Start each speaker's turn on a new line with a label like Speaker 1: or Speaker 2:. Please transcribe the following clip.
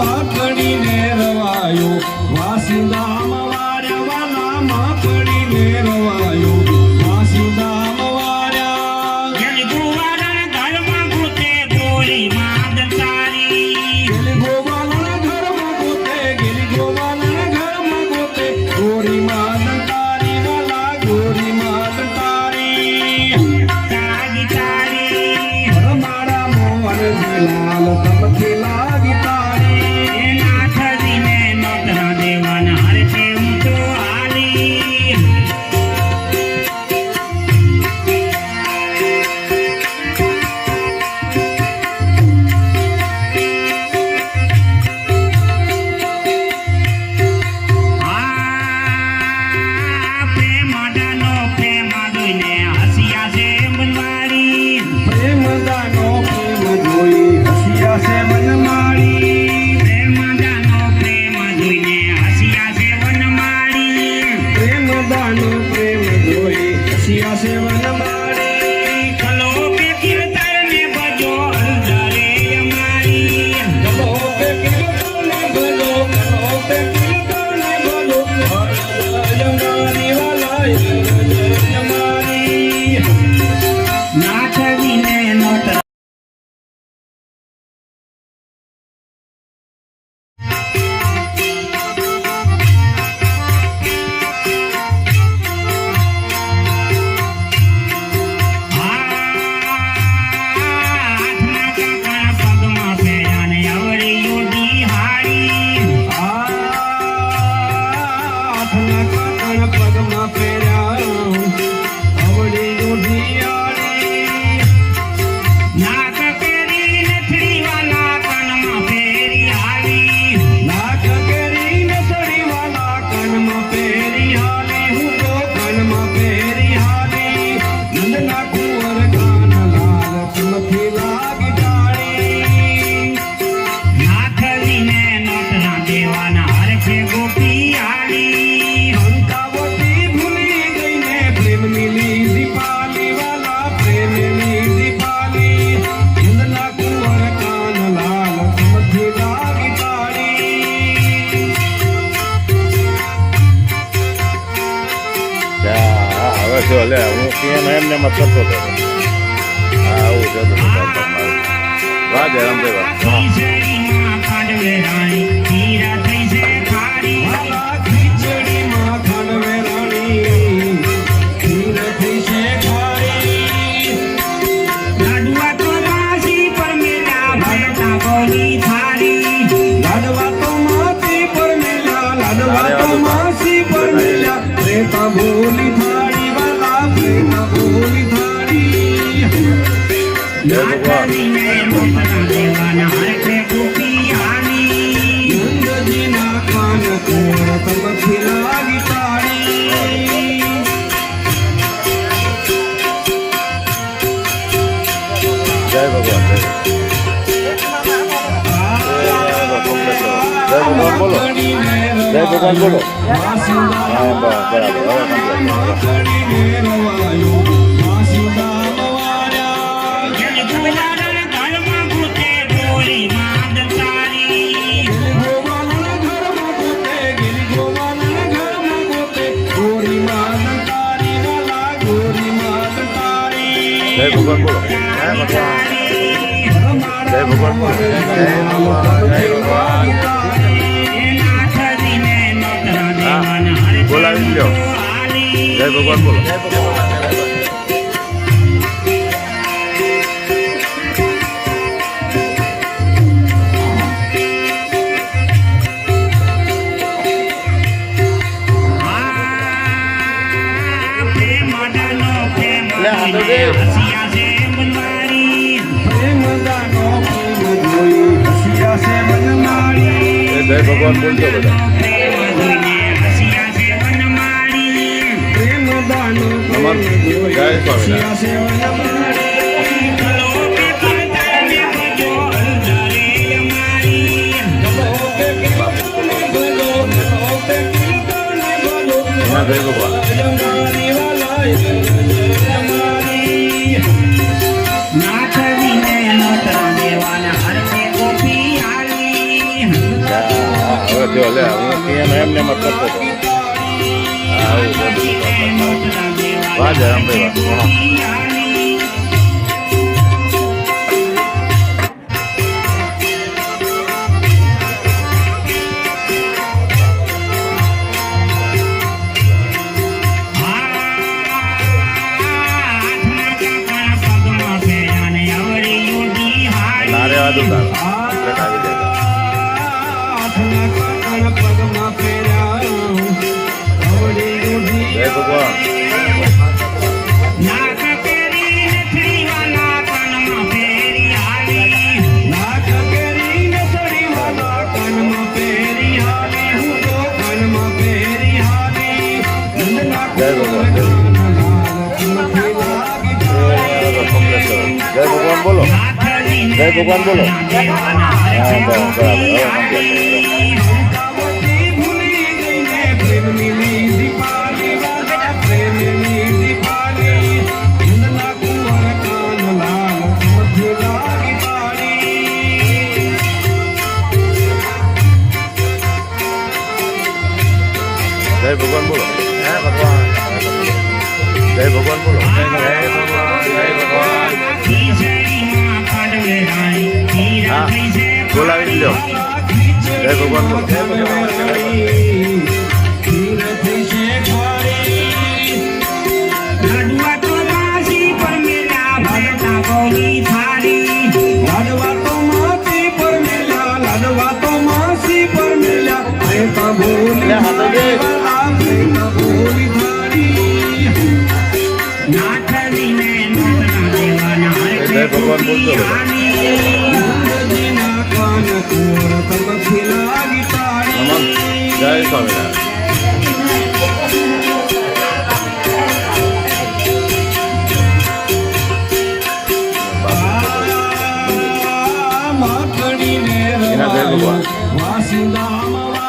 Speaker 1: પડીને રવાયો વાસુદામ વાર્યા વાલામાં પડીને રવાયો વાસુદામ વાર્યા
Speaker 2: ગેલી ગોવાળાના ઘરમાં ગોતે ગોરી માં દંતારી
Speaker 1: ગેલી ગોવાળાના ઘરમાં ગોતે ગેલી ગોવાળાના ઘરમાં ગોતે ગોરી માં દંતારી વાલા ગોરી માં દંતારી
Speaker 2: તારી તારી
Speaker 1: મારા મોહન લાલ તમથી લાગી તારી
Speaker 2: નાથજીને નોતરા દેવાના હરખે હું તો હાલી પ્રેમાડાનો પ્રેમા જોઈને હસિયા છે બનવારી
Speaker 1: પ્રેમદાનો પ્રેમ જોઈ હસિયા છે વનમાળી
Speaker 2: પ્રેમાડાનો પ્રેમ જોઈને હસિયા છે વનમાળી
Speaker 1: પ્રેમદાનો પ્રેમ જોઈ હસિયા છે વનમાળી
Speaker 2: કલો કે કીર્તન ને બજો અંધારે અમારી
Speaker 1: કલો કે કીર્તને ભલો કલો કે કીર્તને ભલો જંગારી વાલા જંગારી
Speaker 2: નાથજીને નોતરા હાથના કાકણા પગમાં પહેર્યા ને અવળી યોડી હાડી
Speaker 1: હાથના કાકણ પગમાં પહેર્યા અવળી યોઢિયાળી
Speaker 2: નાક પેરી નથડી વાલા કાનમાં પહેરી હાડી
Speaker 1: નાક કેરી નસડી વાલા કાનમાં પહેરી હાલી હું તો કાનમાં પહેરી હાલી નંદના કુંવર કાન લાલ તમથી લાગી ટાળી
Speaker 2: નાથજીને નોતરા દેવાના હરખે ગોપી હાડી
Speaker 1: હંકાવતી ભૂલી ગઈને પ્રેમ મિલી દીપાલી વાલા પ્રેમ મિલી દીપાલી નંદના કુંવર કાન લાલ તમથી લાગી ટાળી
Speaker 3: હવે જો લે હું કેમ એમને મત કરતો હતો આવું છે તો વાજે રામદેવ
Speaker 2: ખીચડીમાં કાઢવે રાણી હીરા થઈ છે ખારી
Speaker 1: વાલા ખીચડીમાં ખાંડવે રાણી ખીર થઈ છે ખારી
Speaker 2: લાડવા તો માસી પર મેલા ભેટા બોલી થારી
Speaker 1: લાડવા તો માસી પર મેલ્યા લાડવા તો માસી પર મેલ્યા પ્રેતા ભોલી થાળી વાલા પ્રેતા ભોલી થાળી
Speaker 2: નાથજીને નોતરા દેવાના હરખે ગોપી હાડી
Speaker 1: નંદજીના કાન કોર તમથી લાગી તાળી
Speaker 3: જય ભગવાન જય ભગવાન બોલો જય ભગવાન બોલો હા બરાબર હવે
Speaker 2: ગેલી ગોવાળાના ઘરમાં ગોતે ગોરી માં દંતારી
Speaker 3: જય ભગવાન બોલો જય ભગવાન જય ભગવાન બોલો જય ભગવાન
Speaker 2: નાથજીને નોતરા દેવાના હરખે
Speaker 3: બોલાવી લ્યો.
Speaker 2: હું તો હાલી
Speaker 3: જય ભગવાન બોલો
Speaker 2: પ્રેમાડાનો પ્રેમ જોઈને હસિયા છે બનવારી
Speaker 3: જય ભગવાન બોલજો બધા
Speaker 2: પ્રેમ જોઈને હસિયા છે વનમાળી
Speaker 3: જય સ્વામિનારાયણ
Speaker 2: કલો કે કીર્તન ને બજો અંધારે અમારી
Speaker 3: હા જય ભગવાન
Speaker 2: નાથજીને નોતરા દેવાના હરખે ગોપી હાલી
Speaker 3: જો લે હું ત્યાં એમને એમ જ કરતો હતો આવું છે બધું કામકાજ. વાહ જય રામભાઈ વાહ. નારે વાદું તાર કમ્પ્લેટ આવી જાય.
Speaker 1: હાથના કાકણ પગમાં પહેર્યા અવળી ઉઠી
Speaker 3: જય ભગવાન.
Speaker 2: નાક પહેરીને ફરીવાના કાનમાં પહેરી આવી.
Speaker 1: નાક પહેરીને સડીવાના કાનમાં પહેરી હાલી હું તો કાનમાં પહેરી હાલી નંદના
Speaker 3: જય ભગવાન. જય કમ્પ્લેટ કરો. જય ભગવાન બોલો. જય ભગવાન બોલો. હા બરાબર હવે કમ્પ્લેટ.
Speaker 1: કાવતી ભૂલી ગઈને પ્રેમની દીપાલી વાલા પ્રેમની દીપાલી નંદના કુંવર કાન લાલ મધ્ય લાગી તાળી
Speaker 3: જય ભગવાન બોલો. હે ભગવાન. જય ભગવાન બોલો. જય ભગવાન. જય ભગવાન. હા બોલાવી લ્યો. જય ભગવાન બોલો. જય ભગવાન.
Speaker 2: લાડવા તો માસી પર મેલા ભરતા બોલી થાળી.
Speaker 1: લાડવા તો માસી પર મેલ્યા લાડવા તો માસી પર મેલ્યા પ્રેતા ભૂલી વાલા પ્રેતા ભૂલી થાળી
Speaker 2: નાથજીને નંદના દેવાના
Speaker 3: જય ભગવાન બોલતો રહો.
Speaker 1: નંદજીના કાન કુંવર તલથી લાગી
Speaker 3: નમન.
Speaker 1: તાળી
Speaker 3: જય સ્વામિનારાયણ.
Speaker 1: માખણીને
Speaker 3: એના જય ભગવાન.
Speaker 1: વાસુદામાં